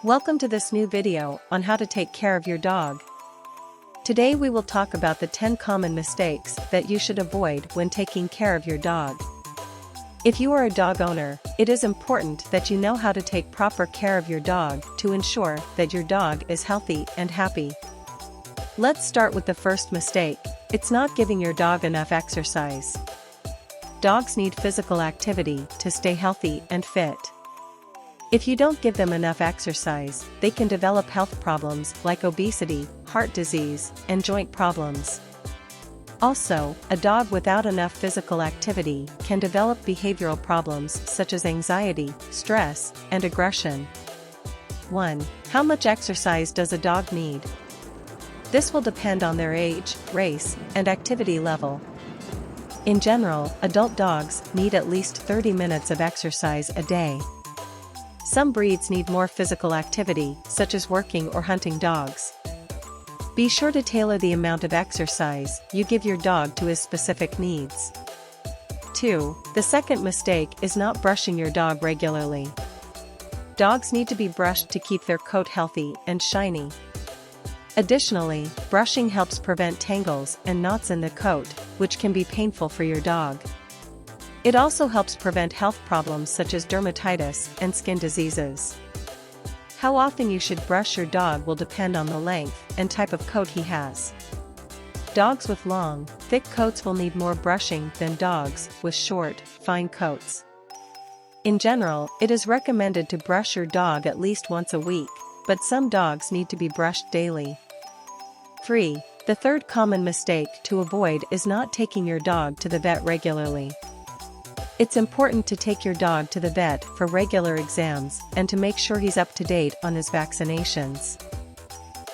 Welcome to this new video on how to take care of your dog. Today we will talk about the 10 common mistakes that you should avoid when taking care of your dog. If you are a dog owner, it is important that you know how to take proper care of your dog to ensure that your dog is healthy and happy. Let's start with the first mistake. It's not giving your dog enough exercise. Dogs need physical activity to stay healthy and fit. If you don't give them enough exercise, they can develop health problems like obesity, heart disease, and joint problems. Also, a dog without enough physical activity can develop behavioral problems such as anxiety, stress, and aggression. 1. How much exercise does a dog need? This will depend on their age, race, and activity level. In general, adult dogs need at least 30 minutes of exercise a day. Some breeds need more physical activity, such as working or hunting dogs. Be sure to tailor the amount of exercise you give your dog to his specific needs. 2. The second mistake is not brushing your dog regularly. Dogs need to be brushed to keep their coat healthy and shiny. Additionally, brushing helps prevent tangles and knots in the coat, which can be painful for your dog. It also helps prevent health problems such as dermatitis and skin diseases. How often you should brush your dog will depend on the length and type of coat he has. Dogs with long, thick coats will need more brushing than dogs with short, fine coats. In general, it is recommended to brush your dog at least once a week, but some dogs need to be brushed daily. 3. The third common mistake to avoid is not taking your dog to the vet regularly. It's important to take your dog to the vet for regular exams and to make sure he's up to date on his vaccinations.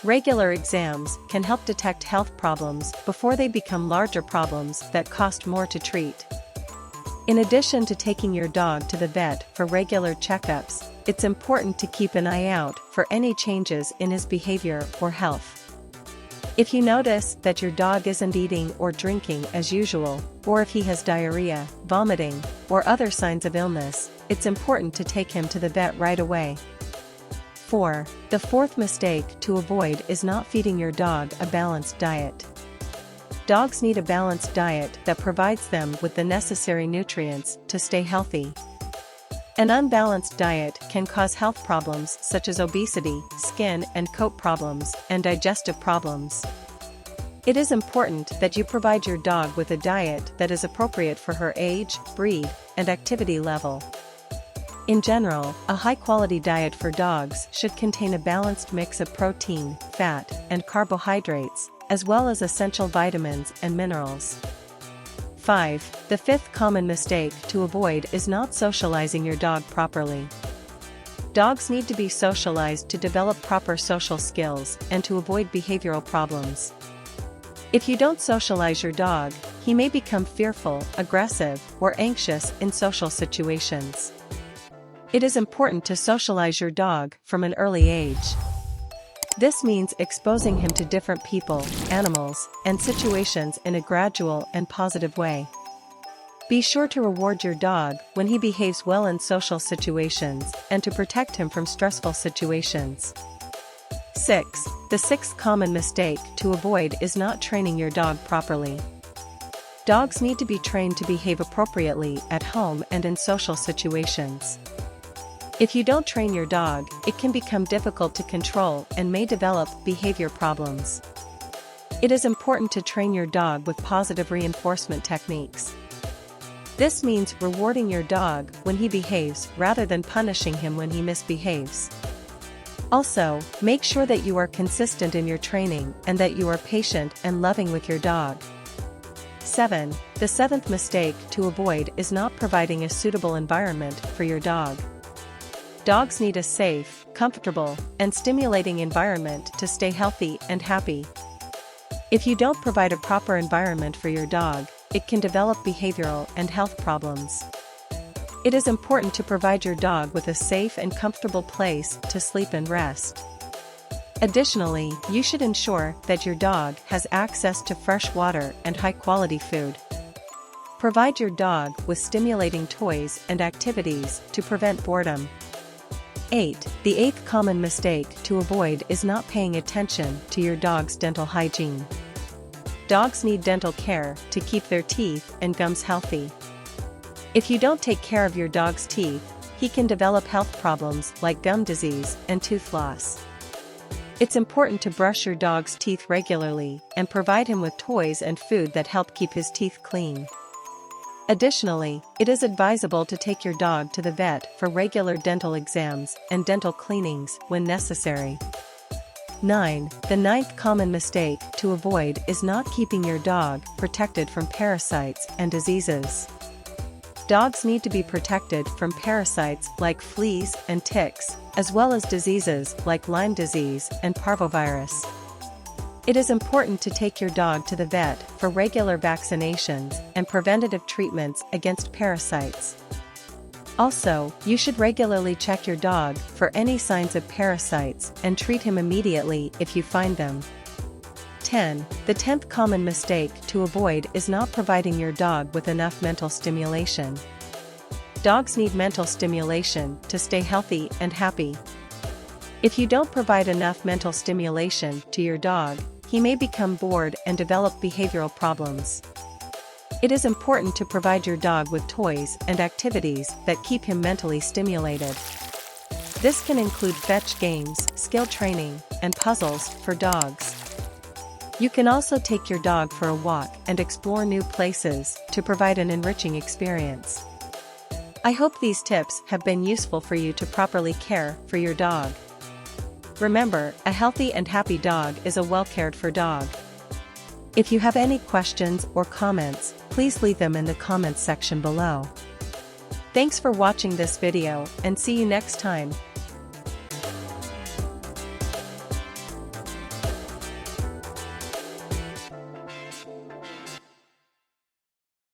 Regular exams can help detect health problems before they become larger problems that cost more to treat. In addition to taking your dog to the vet for regular checkups, it's important to keep an eye out for any changes in his behavior or health. If you notice that your dog isn't eating or drinking as usual, or if he has diarrhea, vomiting, or other signs of illness, it's important to take him to the vet right away. 4. The fourth mistake to avoid is not feeding your dog a balanced diet. Dogs need a balanced diet that provides them with the necessary nutrients to stay healthy. An unbalanced diet can cause health problems such as obesity, skin and coat problems, and digestive problems. It is important that you provide your dog with a diet that is appropriate for her age, breed, and activity level. In general, a high-quality diet for dogs should contain a balanced mix of protein, fat, and carbohydrates, as well as essential vitamins and minerals. 5. The fifth common mistake to avoid is not socializing your dog properly. Dogs need to be socialized to develop proper social skills and to avoid behavioral problems. If you don't socialize your dog, he may become fearful, aggressive, or anxious in social situations. It is important to socialize your dog from an early age. This means exposing him to different people, animals, and situations in a gradual and positive way. Be sure to reward your dog when he behaves well in social situations and to protect him from stressful situations. 6. The sixth common mistake to avoid is not training your dog properly. Dogs need to be trained to behave appropriately at home and in social situations. If you don't train your dog, it can become difficult to control and may develop behavior problems. It is important to train your dog with positive reinforcement techniques. This means rewarding your dog when he behaves rather than punishing him when he misbehaves. Also, make sure that you are consistent in your training and that you are patient and loving with your dog. 7. The seventh mistake to avoid is not providing a suitable environment for your dog. Dogs need a safe, comfortable, and stimulating environment to stay healthy and happy. If you don't provide a proper environment for your dog, it can develop behavioral and health problems. It is important to provide your dog with a safe and comfortable place to sleep and rest. Additionally, you should ensure that your dog has access to fresh water and high-quality food. Provide your dog with stimulating toys and activities to prevent boredom. 8. The eighth common mistake to avoid is not paying attention to your dog's dental hygiene. Dogs need dental care to keep their teeth and gums healthy. If you don't take care of your dog's teeth, he can develop health problems like gum disease and tooth loss. It's important to brush your dog's teeth regularly and provide him with toys and food that help keep his teeth clean. Additionally, it is advisable to take your dog to the vet for regular dental exams and dental cleanings when necessary. 9. The ninth common mistake to avoid is not keeping your dog protected from parasites and diseases. Dogs need to be protected from parasites like fleas and ticks, as well as diseases like Lyme disease and parvovirus. It is important to take your dog to the vet for regular vaccinations and preventative treatments against parasites. Also, you should regularly check your dog for any signs of parasites and treat him immediately if you find them. 10. The 10th common mistake to avoid is not providing your dog with enough mental stimulation. Dogs need mental stimulation to stay healthy and happy. If you don't provide enough mental stimulation to your dog, he may become bored and develop behavioral problems. It is important to provide your dog with toys and activities that keep him mentally stimulated. This can include fetch games, skill training, and puzzles for dogs. You can also take your dog for a walk and explore new places to provide an enriching experience. I hope these tips have been useful for you to properly care for your dog. Remember, a healthy and happy dog is a well-cared-for dog. If you have any questions or comments, please leave them in the comments section below. Thanks for watching this video, and see you next time.